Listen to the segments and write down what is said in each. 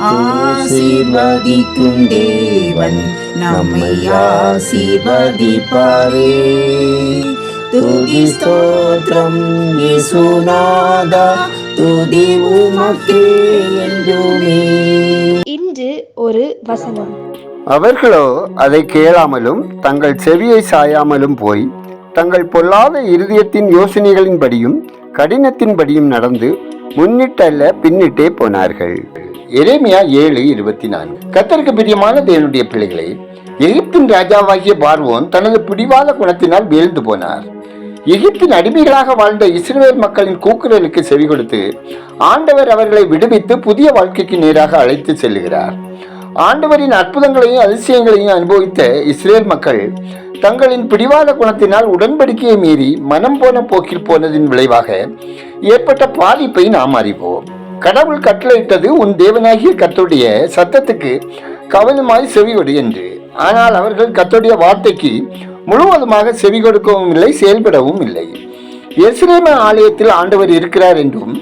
ஆசீர்வதிக்கும் தேவன் நம்மை ஆசீர்வதிப்பாரே. துதி ஸ்தோத்திரம் இயேசுநாதா, துதி உமக்கே என்றுமே. இன்று ஒரு வசனம். அவர்களோ அதை கேளாமலும் தங்கள் செவியை சாயாமலும் போய் தங்கள் பொல்லாத இருதயத்தின் யோசனைகளின்படியும் கடினத்தின்படியும் நடந்து முன்னிட்டல்ல பின்னிட்டே போனார்கள். எரேமியா 7:24. கர்த்தருக்கு பிரியமான தேவனுடைய பிள்ளைகளை, எகிப்தின் ராஜாவாகிய பார்வோன் தனது பிடிவாத குணத்தினால் வீழ்ந்து போனார். எகிப்தின் அடிமைகளாக வாழ்ந்த இஸ்ரவேல் மக்களின் கூக்குரலுக்கு செவி கொடுத்து ஆண்டவர் அவர்களை விடுவித்து புதிய வாழ்க்கைக்கு நேராக அழைத்து செல்லுகிறார். ஆண்டவரின் அற்புதங்களையும் அதிசயங்களையும் அனுபவித்த இஸ்ரேல் மக்கள் தங்களின் பிடிவாத குணத்தினால் உடன்படிக்கையை மீறி மனம் போன போக்கில் போனதின் விளைவாக ஏற்பட்ட பாதிப்பை நாம் அறிவோம். கடவுள் கட்டளையிட்டது, உன் தேவனாகிய கர்த்தருடைய சத்தத்துக்கு கவனமாய் செவிகொடு என்று. ஆனால் அவர்கள் கர்த்தருடைய வார்த்தைக்கு முழுவதுமாக செவி கொடுக்கவும் இல்லை, செயல்படவும் இல்லை. எருசலேம் ஆலயத்தில் ஆண்டவர் இருக்கிறார் என்றும்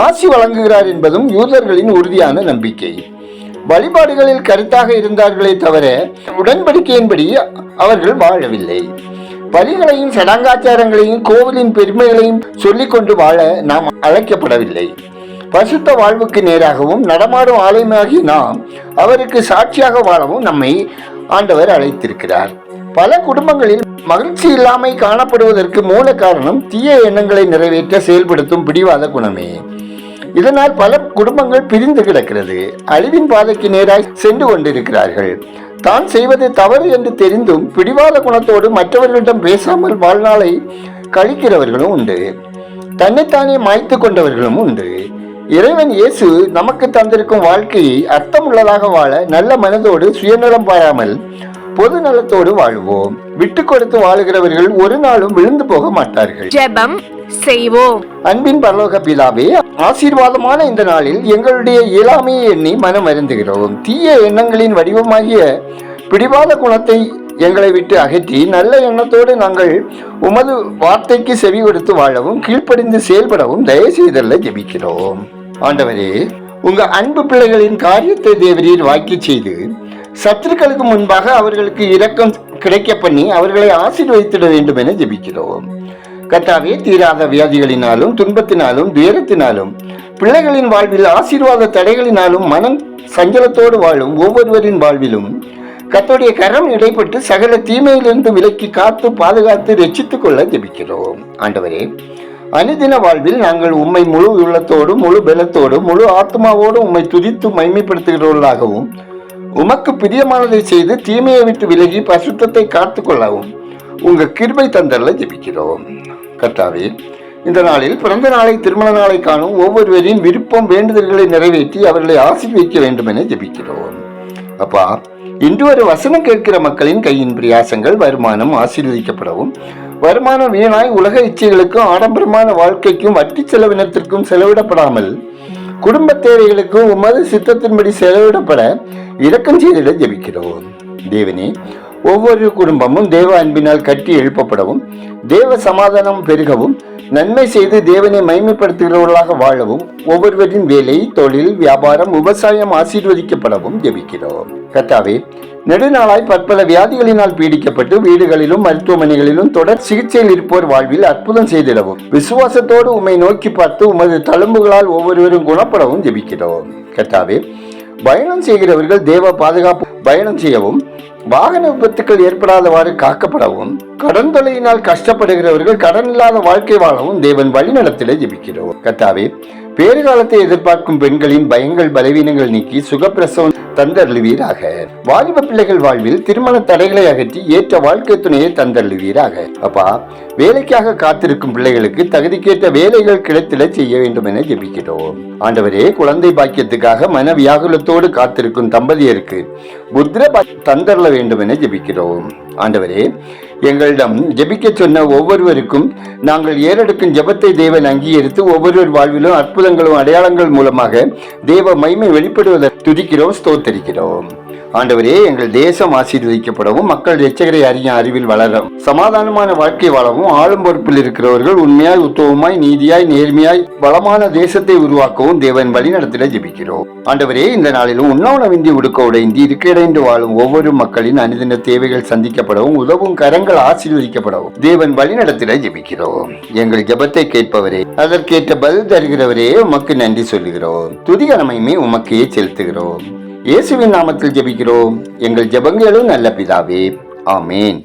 ஆசி வழங்குகிறார் என்பதும் யூதர்களின் உறுதியான நம்பிக்கை. வழிபாடுகளில் கருத்தாக இருந்தார்களே தவிர உடன்படிக்கையின்படி அவர்கள் வாழவில்லை. பலிகளையும் சடங்காச்சாரங்களையும் கோவிலின் பெருமைகளையும் சொல்லிக் கொண்டு வாழ நாம் அழைக்கப்படவில்லை. பசுத்த வாழ்வுக்கு நேராகவும் நடமாடும் ஆலயமாகி நாம் அவருக்கு சாட்சியாக வாழவும் நம்மை ஆண்டவர் அழைத்திருக்கிறார். பல குடும்பங்களில் மகிழ்ச்சி இல்லாமை காணப்படுவதற்கு மூல காரணம் தீய எண்ணங்களை நிறைவேற்ற செயல்படுத்தும் பிடிவாத குணமே. இதனால் பல குடும்பங்கள் பிரிந்து கிடக்கிறது, அழிவின் பாதைக்கு நேராய் சென்று கொண்டிருக்கிறார்கள். தான் செய்வது தவறு என்று தெரிந்தும் பிடிவாத குணத்தோடு மற்றவர்களிடம் பேசாமல் வாழ்நாளை கழிக்கிறவர்களும் உண்டு. தன்னைத்தானே மாய்த்து கொண்டவர்களும் உண்டு. இறைவன் இயேசு நமக்கு தந்திருக்கும் வாழ்க்கையை அர்த்தமுள்ளதாக வாழ நல்ல மனதோடு சுயநலம் பாராமல் பொது நலத்தோடு வாழ்வோம். விட்டு கொடுத்து வாழுகிறவர்கள் ஒரு நாளும் விழுந்து போக மாட்டார்கள். ஜெபம் செய்வோம். அன்பின் பரலோக பிதாவே, ஆசீர்வாதமான இந்த நாளில் எங்களுடைய இயலாமையை எண்ணி மனம் அருந்துகிறோம். தீய எண்ணங்களின் வடிவமாகிய பிடிவாத குணத்தை எங்களை விட்டு அகற்றி நல்ல எண்ணத்தோடு நாங்கள் உமது வார்த்தைக்கு செவி கொடுத்து வாழவும் கீழ்ப்படிந்து செயல்படவும் தயவு செய்தல்ல ஜெபிக்கிறோம். ஆண்டவரே, உங்க அன்பு பிள்ளைகளின் காரியத்தை தேவரீர் வாக்கி செய்து சத்துருக்களுக்கு முன்பாக அவர்களுக்கு இரக்கம் கிடைக்க பண்ணி அவர்களை ஆசீர்வதித்திட வேண்டும் என ஜெபிக்கிறோம். கர்த்தாவே, தீராத வியாதிகளினாலும் துன்பத்தினாலும் துயரத்தினாலும் பிள்ளைகளின் வாழ்வில் ஆசீர்வாத தடைகளினாலும் மனம் சஞ்சலத்தோடு வாழும் ஒவ்வொருவரின் வாழ்விலும் கர்த்தருடைய கரம் இடைப்பட்டு சகல தீமையிலிருந்து விலக்கி காத்து பாதுகாத்து ரட்சித்துக் கொள்ள ஜெபிக்கிறோம். ஆண்டவரே, அனுதின வாழ்வில் நாங்கள் உம்மை முழு உள்ளத்தோடும் முழு பலத்தோடும் முழு ஆத்மாவோடும் உம்மை துதித்து மைமைப்படுத்துகிறவர்களாகவும் உமக்கு பிரியமானதை செய்து தீமையை விட்டு விலகி பசுத்தத்தை காத்து கொள்ளவும் உங்க கிருபை தந்தல்ல ஜெபிக்கிறோம். கர்த்தாவே, இந்த நாளில் பிறந்த நாளை திருமண நாளை காணும் ஒவ்வொருவரின் விருப்பம் வேண்டுதல்களை நிறைவேற்றி அவர்களை ஆசீர்வதிக்க வேண்டும் என ஜெபிக்கிறோம். அப்பா, இன்று ஒரு வசனம் கேட்கிற மக்களின் கையின் பிரியாசங்கள் வருமானம் ஆசீர்வதிக்கப்படவும், வருமானம் வீணாய் உலக இச்சைகளுக்கும் ஆடம்பரமான வாழ்க்கைக்கும் வட்டி செலவினத்திற்கும் செலவிடப்படாமல் குடும்ப தேவைகளுக்கும் உமது சித்தத்தின்படி செலவிடப்பட இரக்கம் செய்திட ஜெபிக்கிறோம். தேவனே, ஒவ்வொரு குடும்பமும் தேவ அன்பினால் கட்டி எழுப்பப்படவும் தேவ சமாதானம் பெருகவும் நன்மை செய்து தேவனை மைமைப்படுத்துகிறவர்களாக வாழவும் ஒவ்வொருவரின் வேலை, தொழில், வியாபாரம், விவசாயம் ஆசீர்வதிக்கப்படவும் ஜெபிக்கிறோம். கர்த்தாவே, நெடுநாளாய் பற்பல வியாதிகளினால் பீடிக்கப்பட்டு வீடுகளிலும் மருத்துவமனைகளிலும் தொடர் சிகிச்சையில் இருப்போர் வாழ்வில் அற்புதம் செய்திடவும் விசுவாசத்தோடு உம்மை நோக்கி பார்த்து உமது தழும்புகளால் ஒவ்வொருவரும் குணப்படவும் ஜெபிக்கிறோம். கர்த்தாவே, பயணம் செய்கிறவர்கள் தேவ பாதுகாப்பு பயணம் செய்யவும் வாகன விபத்துக்கள் ஏற்படாதவாறு காக்கப்படவும் கடன் தொல்லையினால் கஷ்டப்படுகிறவர்கள் கடன் இல்லாத வாழ்க்கை வாழவும் தேவன் வழிநடத்தில ஜெபிக்கிறோம். கர்த்தாவே, பேறுகாலத்தை எதிர்பார்க்கும் பெண்களின் பயங்கள் பலவீனங்கள் நீக்கி சுகப்பிரசவம் தந்தருளுவீராக. வாலிப பிள்ளைகள் வாழ்வில் திருமண தடைகளை அகற்றி ஏற்ற வாழ்க்கை துணையை தந்தருளுவீராக. அப்பா, வேலைக்காக காத்திருக்கும் பிள்ளைகளுக்கு தகுதிக்கேற்ற வேலைகள் கிடைத்திட செய்ய வேண்டும் என ஜெபிக்கிறோம். ஆண்டவரே, குழந்தை பாக்கியத்துக்காக மன வியாகுலத்தோடு காத்திருக்கும் தம்பதியருக்கு புத்திர தந்தரல வேண்டும் என ஜெபிக்கிறோம். ஆண்டவரே, எங்களிடம் ஜெபிக்க சொன்ன ஒவ்வொருவருக்கும் நாங்கள் ஏறெடுக்கும் ஜெபத்தை தேவன் அங்கீகரித்து ஒவ்வொருவர் வாழ்விலும் அற்புதங்களும் அடையாளங்கள் மூலமாக தேவ மகிமை வெளிப்படுவதை துதிக்கிறோம், ஸ்தோத்தரிக்கிறோம். ஆண்டவரே, எங்கள் தேசம் ஆசீர்வதிக்கப்படவும் மக்கள் இரட்சகரை அறிய அறிவில் வளரவும் சமாதானமான வாழ்க்கை வாழவும் ஆளும் பொறுப்பில் இருக்கிறவர்கள் உண்மையாய் உத்தவமாய் நீதியாய் நேர்மையாய் வளமான தேசத்தை உருவாக்கவும் தேவன் வழிநடத்திட ஜெபிக்கிறோம். ஆண்டவரே, இந்த நாளிலும் உண்ணாவின்றி உடுக்க உடைந்தி இருக்கிறைந்து வாழும் ஒவ்வொரு மக்களின் அனுதின தேவைகள் சந்திக்கப்படவும் உதவும் கரங்கள் ஆசீர்வதிக்கப்படவும் தேவன் வழிநடத்திட ஜெபிக்கிறோம். எங்கள் ஜெபத்தை கேட்பவரே, அதற்கேற்ற பதில் தருகிறவரே, உமக்கு நன்றி சொல்லுகிறோம். துதிகரமையுமே உமக்கே செலுத்துகிறோம். இயேசுவின் நாமத்தில் ஜெபிக்கிறோம் எங்கள் ஜெபங்களும் நல்ல பிதாவே, ஆமேன்.